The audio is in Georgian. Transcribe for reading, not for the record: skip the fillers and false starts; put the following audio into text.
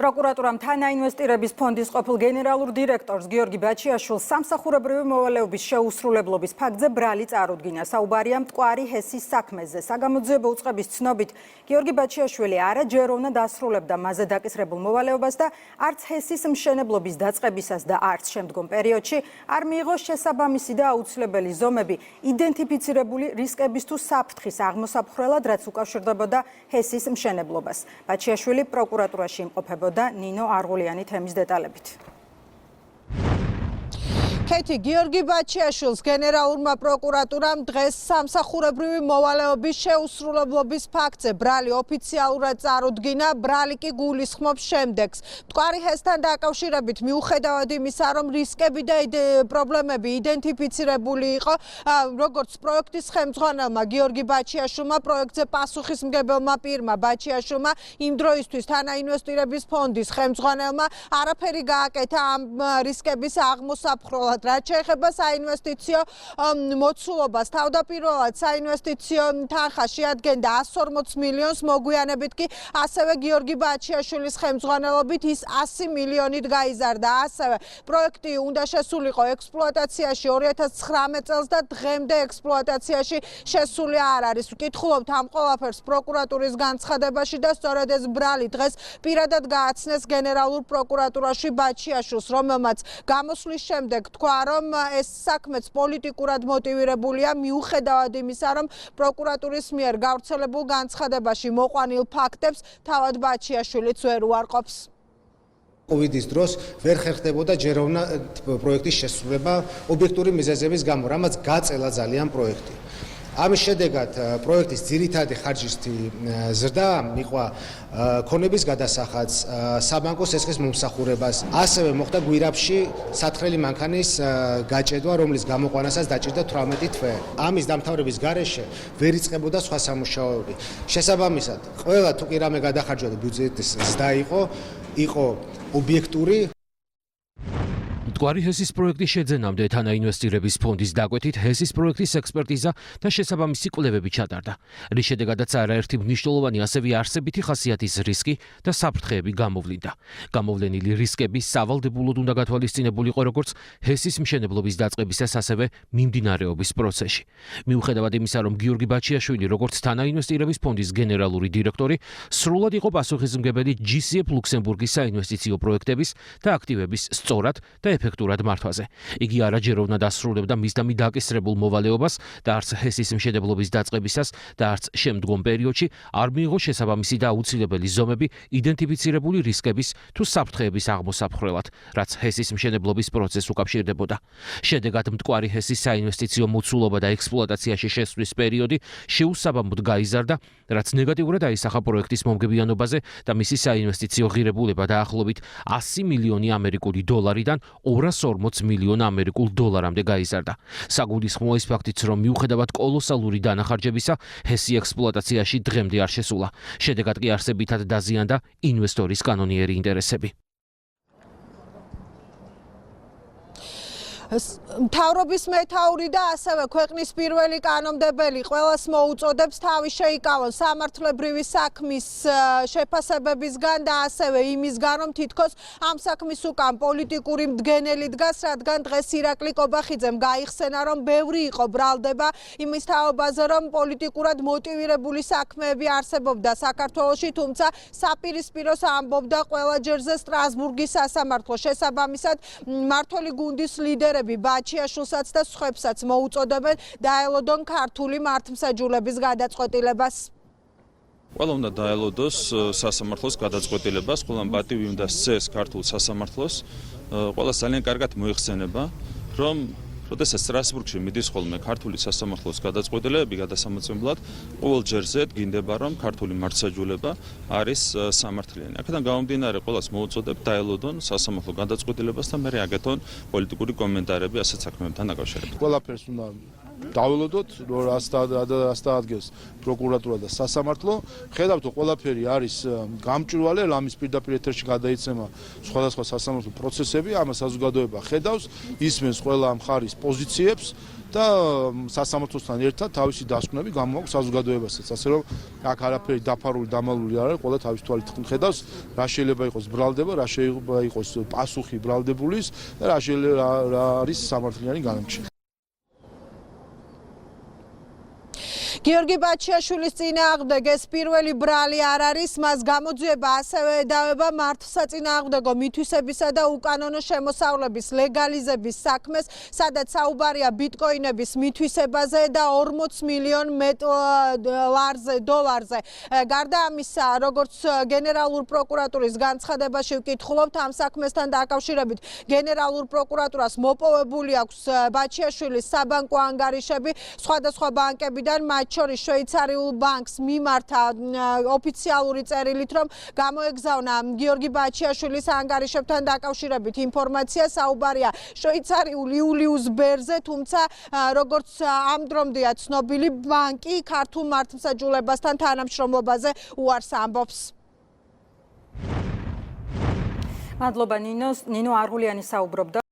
პროკურატურამ თანაინვესტირების ფონდის ყოფილ გენერალურ დირექტორს გიორგი ბაჩიაშვილს სამსახურებრივი მოვალეობის შეუსრულებლობის ფაქტზე ბრალი წარუდგინა. საუბარია მტკვარი ჰესის საქმეზე. საგამოძიებო უწყების ცნობით, გიორგი ბაჩიაშვილი არაჯეროვნად დასრულებდა მასზე დაკისრებულ მოვალეობას და არც ჰესის მშენებლობის დაწყებისას და არც შემდგომ პერიოდში არ მიიღო შესაბამისი და აუცილებელი ზომები იდენტიფიცირებული რისკების თუ საფრთხის აღმოსაფხრელად, რაც უკავშირდებოდა ჰესის მშენებლობას. ბაჩიაშვილი პროკურატურაში იმყოფებოდა ნინო არღულიანი თემის დეტალებით. ქეთი გიორგი ბაჩიაშვილს გენერალურმა პროკურატურამ დღეს სამსახურებრივი მოვალეობის შეუსრულებლობის ფაქტზე ბრალი ოფიციალურად წარუდგინა. ბრალი კი გულისხმობს შემდეგს. მტკვარი ჰესთან დაკავშირებით მიუხედავად იმისა, რომ რისკები და პრობლემები იდენტიფიცირებული იყო, როგორც პროექტის ხელმძღვანელმა გიორგი ბაჩიაშვილმა, პროექტზე პასუხისმგებელმა პირმა ბაჩიაშვილმა, იმ დროისთვის თანაინვესტირების ფონდის ხელმძღვანელმა არაფერი გააკეთა ამ რისკების აღმოსაფხრელად. რაც შეეხება საინვესტიციო მოცულობას, თავდაპირველად საინვესტიციო თანხა შეადგენდა 140 მილიონს, მოგვიანებით კი ასევე გიორგი ბაჩიაშვილის ხელმძღვანელობით ის 100 მილიონით გაიზარდა. ასევე პროექტი უნდა შესულიყო ექსპლუატაციაში 2019 წელს და დღემდე ექსპლუატაციაში შესული არ არის. ვკითხულობთ ამ ყველაფერს პროკურატურის განცხადებაში და სწორედ ეს ბრალი დღეს პირადად გააცნეს გენერალურ პროკურატურაში ბაჩიაშვილს, რომელმაც გამოსვლის შემდეგ რომ ეს საქმეც პოლიტიკურად მოტივირებულია, მიუხედავად იმისა, რომ პროკურატურის მიერ გავრცელებულ განცხადებაში მოყვანილ ფაქტებს თავად ბაჩიაშვილიც ვერ უარყოფს. კოვიდის დროს ვერ ხერხდებოდა ჯეროვნად პროექტის შესრულება ობიექტური მიზეზების გამო, რამაც გაწელა ძალიან პროექტი. ამის შედეგად პროექტის ძირითადი ხარჯისტი ზრდა მიყვა ქონების გადასახადს, საბანკო სესხის მომსახურებას. ასევე მოხდა გვირაბში სათხრელი მანქანის გაჭედვა, რომლის გამოყვანასაც დაჭირდა 18 თვე. ამის დამთავრების გარეშე ვერ იწყებოდა სხვა სამუშაოები. შესაბამისად, ყველა თუ კი რამე გადახარჯვდა ბიუჯეტის ზრდა იყო ობიექტური. მტკვარი ჰესის პროექტის შეძენამდე თანაინვესტირების ფონდის დაკვეთით ჰესის პროექტის ექსპერტიზა და შესაბამისი კვლევები ჩატარდა, რის შედეგადაც არაერთი მნიშვნელოვანი ასევე არსებითი ხასიათის რისკი და საფრთხეები გამოვლინდა. გამოვლენილი რისკები სავალდებულოდ უნდა გათვალისწინებულიყო როგორც ჰესის მშენებლობის დაწყებისას, ასევე მიმდინარეობის პროცესში. მიუხედავად იმისა, რომ გიორგი ბაჩიაშვილი როგორც თანაინვესტირების ფონდის გენერალური დირექტორი სრულად იყო პასუხისმგებელი GCF ლუქსემბურგის საინვესტიციო პროექტების და აქტივების სწორად და ეფექტურად მართვაზე. იგი არაჯეროვნად ასრულებდა მისდამი დაკისრებულ მოვალეობას და არც ჰესის მშენებლობის დაწყებისას და არც შემდგომ პერიოდში არ მიიღო შესაბამისი და აუცილებელი ზომები იდენტიფიცირებული რისკების თუ საფრთხეების აღმოსაფხრელად, რაც ჰესის მშენებლობის პროცესს უკავშირდებოდა. შედეგად მტკვარი ჰესის საინვესტიციო მოცულობა და ექსპლუატაციაში შესვლის პერიოდი შეუსაბამოდ გაიზარდა, რაც ნეგატიურად აისახა პროექტის მომგებიანობაზე და მისი საინვესტიციო ღირებულება დაახლოებით 100 მილიონი ამერიკული დოლარიდან 240 მილიონ ამერიკულ დოლარამდე გაიზარდა. საგულისხმოა ის ფაქტიც, რომ მიუხედავად კოლოსალური დანახარჯებისა, ჰესი ექსპლუატაციაში დღემდე არ შესულა. შედეგად კი არსებითად დაზიანდა ინვესტორის კანონიერი ინტერესები. მთავრობის მეთაური და ასევე ქვეყნის პირველი კანონმდებელი ყველას მოუწოდებს თავი შეიკავონ სამართლებრივი საქმის შეფასებებისგან და ასევე იმისგან, რომ თითქოს ამ საქმის უკან პოლიტიკური მდგენელი დგას, რადგან დღეს ირაკლი კობახიძემ გაიხსენა, რომ ბევრი იყო ბრალდება იმის თაობაზე, რომ პოლიტიკურად მოტივირებული საქმეები არსებობდა საქართველოში, თუმცა საპირისპიროს ამბობდა ყველა ჯერზე სტრასბურგის სასამართლო. შესაბამისად, მმართველი გუნდის ლიდერები ბაჩიაშვილსაც და სხვებსაც მოუწოდებენ დაელოდონ ქართული მართლმსაჯულების გადაწყვეტილებას. ყველა უნდა დაელოდოს სასამართლოს გადაწყვეტილებას, ყველა პატივი უნდა სცეს ქართულ სასამართლოს, ყველას ძალიან კარგად მოიხსენება, რომ როდესაც სტრასბურგში მიდის ხოლმე ქართული სასამართლოს გადაწყვეტილებები გადასამოწმებლად, ყოველ ჯერზე დგინდება, რომ ქართული მართლმსაჯულება არის სამართლიანი. აქედან გამომდინარე, ყველას მოუწოდებ დაელოდონ სასამართლო გადაწყვეტილებას და მერე აკეთონ პოლიტიკური კომენტარები ასეთ საქმეებთან დაკავშირებით. ყველაფერს უნდა დაველოდოთ რას დაადგენს პროკურატურა და სასამართლო. ხედავთ, რომ ყველაფერი არის გამჭვირვალე, ამის პირდაპირ ეთერში გადაიცემა სხვადასხვა სასამართლო პროცესები, ამას საზოგადოება ხედავს, ისმენს ყველა მხარის პოზიციებს და სასამართლოსთან ერთად თავისი დასკვნები გამოაქვს საზოგადოებასაც, ასე რომ აქ არაფერი დაფარული დამალული არ არის, ყველა თავის თვალით ხედავს, რა შეიძლება იყოს ბრალდება, რა შეიძლება იყოს პასუხი ბრალდებულის და რა არის სამართლიანი განაჩენი. გიორგი ბაჩიაშვილის წინააღმდეგ ეს პირველი ბრალი არ არის, მას გამოძიება ასევე ედავება მართლსაწინააღმდეგო მითვისებისა და უკანონო შემოსავლების ლეგალიზების საქმეს, სადაც საუბარია ბიტკოინების მითვისებაზე და 40 მილიონ დოლარზე. გარდა ამისა, როგორც გენერალურ პროკურატურის განცხადებაში ვკითხულობთ, ამ საქმესთან დაკავშირებით გენერალურ პროკურატურას მოპოვებული აქვს ბაჩიაშვილის საბანკო ანგარიშები სხვადასხვა ბანკებიდან, მათ შორის შვეიცარიულ ბანკს მიმართა ოფიციალური წერილით, რომ გამოეგზავნა გიორგი ბაჩიაშვილის ანგარიშებთან დაკავშირებით ინფორმაცია, საუბარია შვეიცარიულ იულიუს ბერზე, თუმცა როგორც ამ დრომდეა ცნობილი, ბანკი ქართულ მართლმსაჯულებასთან თანამშრომლობაზე უარს ამბობს. მადლობა ნინო არღულიანი საუბრობდა